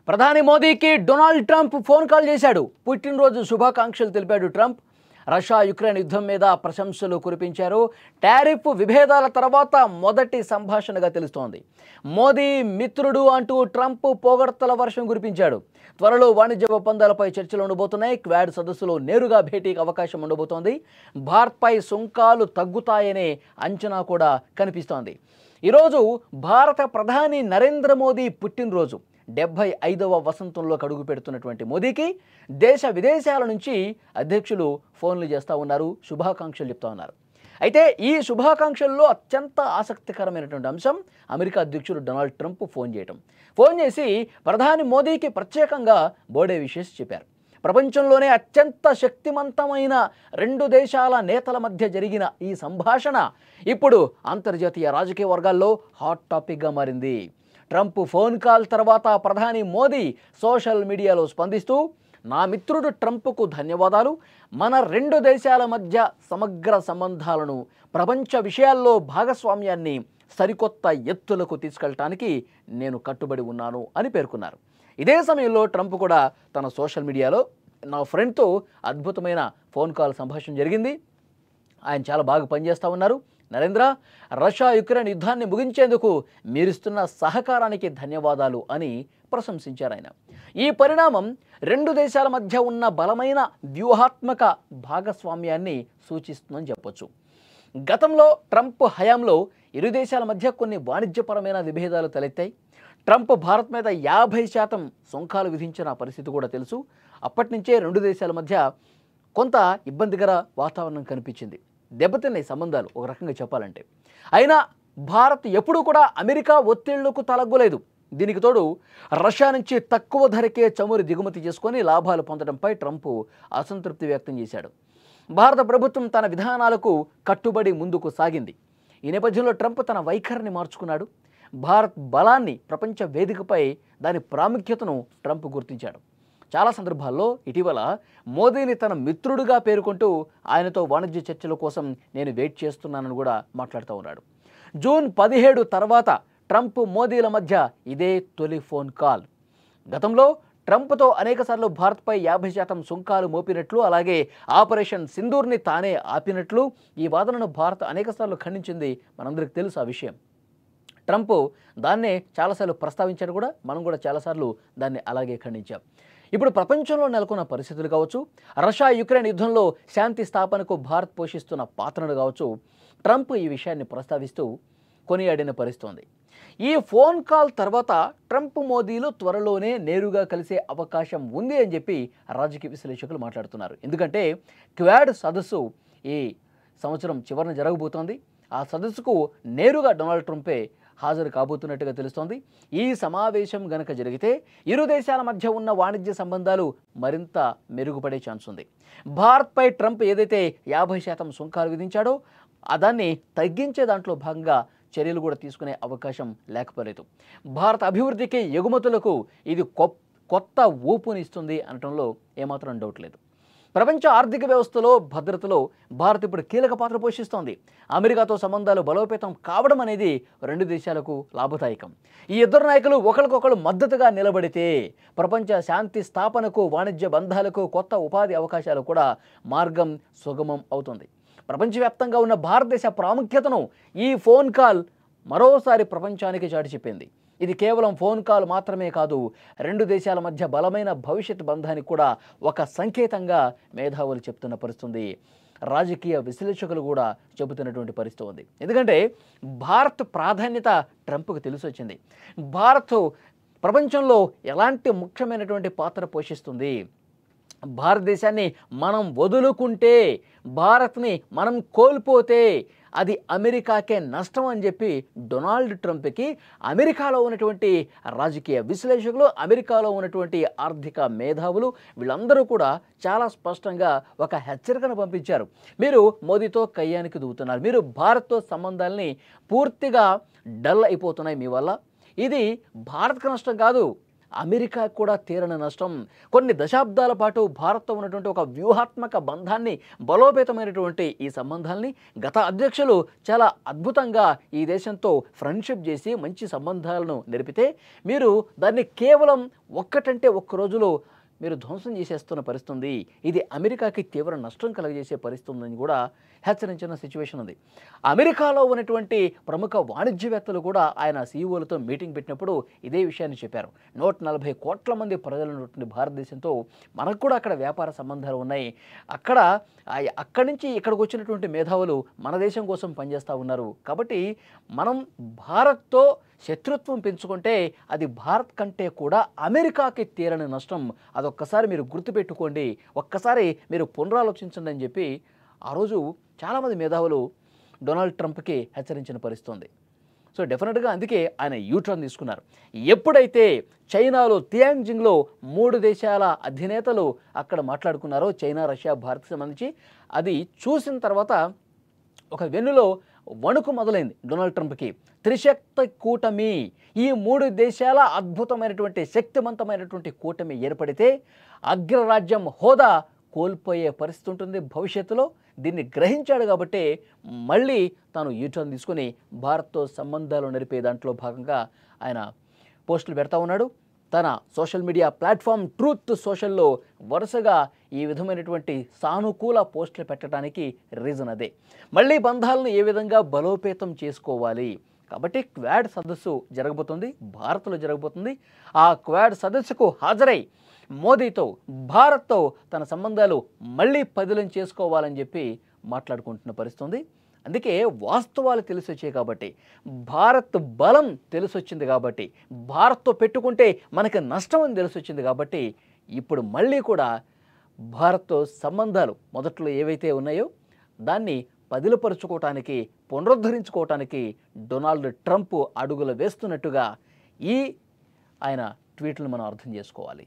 ప్రధాని మోదీకి Donald Trump phone call చేశాడు. పుట్టినరోజు శుభాకాంక్షలు తెలిపాడు ట్రంప్. రష్యా యుక్రెయిన్ యుద్ధం మీద ప్రశంసలు కురిపించారు. టారిఫ్ విభేదాల తర్వాత మొదటి సంభాషణగా తెలుస్తోంది. మోదీ మిత్రుడు అంటూ ట్రంప్ పొగడ్తల వర్షం కురిపించాడు. త్వరలో వాణిజ్య ఒప్పందాలపై చర్చలు ఉండబోతున్నాయి. క్వాడ్ సదస్సులో నేరుగా భేటీకి అవకాశం ఉండబోతోంది. భారత్పై సుంకాలు తగ్గుతాయనే అంచనా కూడా కనిపిస్తోంది. ఈరోజు భారత ప్రధాని నరేంద్ర మోదీ పుట్టినరోజు. 75వ వసంతంలో అడుగు పెడుతున్నటువంటి మోదీకి దేశ విదేశాల నుంచి అధ్యక్షులు ఫోన్లు చేస్తూ ఉన్నారు, శుభాకాంక్షలు చెప్తా ఉన్నారు. అయితే ఈ శుభాకాంక్షల్లో అత్యంత ఆసక్తికరమైనటువంటి అంశం అమెరికా అధ్యక్షుడు డొనాల్డ్ ట్రంప్ ఫోన్ చేసి ప్రధాని మోదీకి ప్రత్యేకంగా బర్త్డే విషెస్ చెప్పారు. ప్రపంచంలోనే అత్యంత శక్తివంతమైన రెండు దేశాల నేతల మధ్య జరిగిన ఈ సంభాషణ ఇప్పుడు అంతర్జాతీయ రాజకీయ వర్గాల్లో హాట్ టాపిక్గా మారింది. ట్రంప్ ఫోన్ కాల్ తర్వాత ప్రధాని మోదీ సోషల్ మీడియాలో స్పందిస్తూ, నా మిత్రుడు ట్రంప్కు ధన్యవాదాలు. మన రెండు దేశాల మధ్య సమగ్ర సంబంధాలను, ప్రపంచ విషయాల్లో భాగస్వామ్యాన్ని సరికొత్త ఎత్తులకు తీసుకెళ్ళటానికి నేను కట్టుబడి ఉన్నాను అని పేర్కొన్నారు. ఇదే సమయంలో ట్రంప్ కూడా తన సోషల్ మీడియాలో, నా ఫ్రెండ్తో అద్భుతమైన ఫోన్ కాల్ సంభాషణ జరిగింది, ఆయన చాలా బాగా పనిచేస్తూ ఉన్నారు. నరేంద్ర, రష్యా యుక్రెయిన్ యుద్ధాన్ని ముగించేందుకు మీరిస్తున్న సహకారానికి ధన్యవాదాలు అని ప్రశంసించారు ఆయన. ఈ పరిణామం రెండు దేశాల మధ్య ఉన్న బలమైన వ్యూహాత్మక భాగస్వామ్యాన్ని సూచిస్తుందని చెప్పొచ్చు. గతంలో ట్రంప్ హయాంలో ఇరు దేశాల మధ్య కొన్ని వాణిజ్యపరమైన విభేదాలు తలెత్తాయి. ట్రంప్ భారత్ మీద 50% సుంకాలు విధించిన పరిస్థితి కూడా తెలుసు. అప్పటి నుంచే రెండు దేశాల మధ్య కొంత ఇబ్బందికర వాతావరణం కనిపించింది, దెబ్బతిన్నాయి సంబంధాలు ఒక రకంగా చెప్పాలంటే. అయినా భారత్ ఎప్పుడూ కూడా అమెరికా ఒత్తిళ్లకు తలగ్గలేదు. దీనికి తోడు రష్యా నుంచి తక్కువ ధరకే చమురు దిగుమతి చేసుకొని లాభాలు పొందడంపై ట్రంప్ అసంతృప్తి వ్యక్తం చేశాడు. భారత ప్రభుత్వం తన విధానాలకు కట్టుబడి ముందుకు సాగింది. ఈ నేపథ్యంలో ట్రంప్ తన వైఖరిని మార్చుకున్నాడు. భారత్ బలాన్ని, ప్రపంచ వేదికపై దాని ప్రాముఖ్యతను ట్రంప్ గుర్తించాడు. చాలా సందర్భాల్లో ఇటీవల మోదీని తన మిత్రుడిగా పేర్కొంటూ ఆయనతో వాణిజ్య చర్చల కోసం నేను వెయిట్ చేస్తున్నానని కూడా మాట్లాడుతూ ఉన్నాడు. జూన్ 17 తర్వాత ట్రంప్ మోదీల మధ్య ఇదే తొలి ఫోన్ కాల్. గతంలో ట్రంప్తో అనేకసార్లు భారత్పై 50% సుంకాలు మోపినట్లు, అలాగే ఆపరేషన్ సింధూర్ని తానే ఆపినట్లు ఈ వాదనను భారత్ అనేకసార్లు ఖండించింది. మనందరికీ తెలుసు ఆ విషయం. ట్రంప్ దాన్నే చాలాసార్లు ప్రస్తావించాడు కూడా, మనం కూడా చాలాసార్లు దాన్ని అలాగే ఖండించాం. ఇప్పుడు ప్రపంచంలో నెలకొన్న పరిస్థితులు కావచ్చు, రష్యా యుక్రెయిన్ యుద్ధంలో శాంతి స్థాపనకు భారత్ పోషిస్తున్న పాత్రను కావచ్చు, ట్రంప్ ఈ విషయాన్ని ప్రస్తావిస్తూ కొనియాడిన పరిస్థితుంది. ఈ ఫోన్ కాల్ తర్వాత ట్రంప్ మోదీలు త్వరలోనే నేరుగా కలిసే అవకాశం ఉంది అని చెప్పి రాజకీయ విశ్లేషకులు మాట్లాడుతున్నారు. ఎందుకంటే క్వాడ్ సదస్సు ఈ సంవత్సరం చివరన జరగబోతోంది. ఆ సదస్సుకు నేరుగా డొనాల్డ్ ట్రంపే హాజరు కాబోతున్నట్టుగా తెలుస్తోంది. ఈ సమావేశం గనక జరిగితే ఇరు దేశాల మధ్య ఉన్న వాణిజ్య సంబంధాలు మరింత మెరుగుపడే ఛాన్స్ ఉంది. భారత్పై ట్రంప్ ఏదైతే 50% సుంకాలు విధించాడో దాన్ని తగ్గించే దాంట్లో భాగంగా చర్యలు కూడా తీసుకునే అవకాశం లేకపోలేదు. భారత అభివృద్ధికి, ఎగుమతులకు ఇది కొత్త ఊపునిస్తుంది అనటంలో ఏమాత్రం డౌట్ లేదు. ప్రపంచ ఆర్థిక వ్యవస్థలో, భద్రతలో భారత్ ఇప్పుడు కీలక పాత్ర పోషిస్తోంది. అమెరికాతో సంబంధాలు బలోపేతం కావడం అనేది రెండు దేశాలకు లాభదాయకం. ఈ ఇద్దరు నాయకులు ఒకరికొకరు మద్దతుగా నిలబడితే ప్రపంచ శాంతి స్థాపనకు, వాణిజ్య బంధాలకు, కొత్త ఉపాధి అవకాశాలు కూడా మార్గం సుగమం అవుతుంది. ప్రపంచవ్యాప్తంగా ఉన్న భారతదేశ ప్రాముఖ్యతను ఈ ఫోన్ కాల్ మరోసారి ప్రపంచానికి చాటి చెప్పింది. ఇది కేవలం ఫోన్ కాల్ మాత్రమే కాదు, రెండు దేశాల మధ్య బలమైన భవిష్యత్ బంధానికి కూడా ఒక సంకేతంగా మేధావులు చెప్తున్న పరిస్థితి, రాజకీయ విశ్లేషకులు కూడా చెబుతున్నటువంటి పరిస్థితి ఉంది. ఎందుకంటే భారత్ ప్రాధాన్యత ట్రంప్కు తెలిసి వచ్చింది. భారత్ ప్రపంచంలో ఎలాంటి ముఖ్యమైనటువంటి పాత్ర పోషిస్తుంది, భారతదేశాన్ని మనం వదులుకుంటే, భారత్ని మనం కోల్పోతే అది అమెరికాకే నష్టం అని చెప్పి డొనాల్డ్ ట్రంప్కి అమెరికాలో ఉన్నటువంటి రాజకీయ విశ్లేషకులు, అమెరికాలో ఉన్నటువంటి ఆర్థిక మేధావులు వీళ్ళందరూ కూడా చాలా స్పష్టంగా ఒక హెచ్చరికను పంపించారు. మీరు మోదీతో కయ్యానికి దూకుతున్నారు, మీరు భారత్తో సంబంధాలని పూర్తిగా డల్ అయిపోతున్నాయి మీ వల్ల. ఇది భారత్కు నష్టం కాదు, అమెరికా కూడా తీరని నష్టం. కొన్ని దశాబ్దాల పాటు భారత్తో ఉన్నటువంటి ఒక వ్యూహాత్మక బంధాన్ని, బలోపేతమైనటువంటి ఈ సంబంధాల్ని గత అధ్యక్షులు చాలా అద్భుతంగా ఈ దేశంతో ఫ్రెండ్షిప్ చేసి మంచి సంబంధాలను నిలిపితే మీరు దాన్ని కేవలం ఒక్కటంటే ఒక్క రోజులో మీరు ధ్వంసం చేసేస్తున్న పరిస్థితుంది. ఇది అమెరికాకి తీవ్ర నష్టం కలుగజేసే పరిస్థితి ఉందని కూడా హెచ్చరించిన సిచ్యువేషన్ ఉంది. అమెరికాలో ఉన్నటువంటి ప్రముఖ వాణిజ్యవేత్తలు కూడా ఆయన సీఈఓలతో మీటింగ్ పెట్టినప్పుడు ఇదే విషయాన్ని చెప్పారు. 140 కోట్ల మంది ప్రజలు ఉన్నటువంటి భారతదేశంతో మనకు కూడా అక్కడ వ్యాపార సంబంధాలు ఉన్నాయి. అక్కడి నుంచి ఇక్కడికి వచ్చినటువంటి మేధావులు మన దేశం కోసం పనిచేస్తూ ఉన్నారు. కాబట్టి మనం భారత్తో శత్రుత్వం పెంచుకుంటే అది భారత్ కంటే కూడా అమెరికాకి తీరని నష్టం. అదొక్కసారి మీరు గుర్తుపెట్టుకోండి, ఒక్కసారి మీరు పునరాలోచించండి అని చెప్పి ఆ రోజు చాలామంది మేధావులు డొనాల్డ్ ట్రంప్కి హెచ్చరించిన పరిస్థితుంది. సో డెఫినెట్గా అందుకే ఆయన యూటర్న్ తీసుకున్నారు. ఎప్పుడైతే చైనాలో తియాంజింగ్లో 3 దేశాల అధినేతలు అక్కడ మాట్లాడుకున్నారో, చైనా, రష్యా, భారత్కి సంబంధించి, అది చూసిన తర్వాత ఒక వెన్నులో వణుకు మొదలైంది డొనాల్డ్ ట్రంప్కి. త్రిశక్తి కూటమి, ఈ 3 దేశాల అద్భుతమైనటువంటి శక్తివంతమైనటువంటి కూటమి ఏర్పడితే అగ్రరాజ్యం హోదా కోల్పోయే పరిస్థితి ఉంటుంది భవిష్యత్తులో. దీన్ని గ్రహించాడు కాబట్టి మళ్ళీ తాను యూటర్న్ తీసుకుని భారత్తో సంబంధాలు నడిపే దాంట్లో భాగంగా ఆయన పోస్టులు పెడతా ఉన్నాడు. తన సోషల్ మీడియా ప్లాట్ఫామ్ ట్రూత్ సోషల్లో వరుసగా ఈ విధమైనటువంటి సానుకూల పోస్టులు పెట్టడానికి రీజన్ అదే. మళ్ళీ బంధాలను ఏ విధంగా బలోపేతం చేసుకోవాలి కాబట్టి క్వాడ్ సదస్సు జరగబోతుంది, భారత్లో జరగబోతుంది. ఆ క్వాడ్ సదస్సుకు హాజరై మోదీతో, భారత్తో తన సంబంధాలు మళ్ళీ పదిలం చేసుకోవాలని చెప్పి మాట్లాడుకుంటున్న పరిస్థితుంది. అందుకే వాస్తవాలు తెలిసి వచ్చాయి కాబట్టి, భారత్ బలం తెలిసొచ్చింది కాబట్టి, భారత్తో పెట్టుకుంటే మనకి నష్టం అని తెలిసొచ్చింది కాబట్టి ఇప్పుడు మళ్ళీ కూడా భారత్తో సంబంధాలు మొదట్లో ఏవైతే ఉన్నాయో దాన్ని పదిలపరుచుకోవటానికి, పునరుద్ధరించుకోవటానికి డొనాల్డ్ ట్రంప్ అడుగులు వేస్తున్నట్టుగా ఈ ఆయన ట్వీట్లను మనం అర్థం చేసుకోవాలి.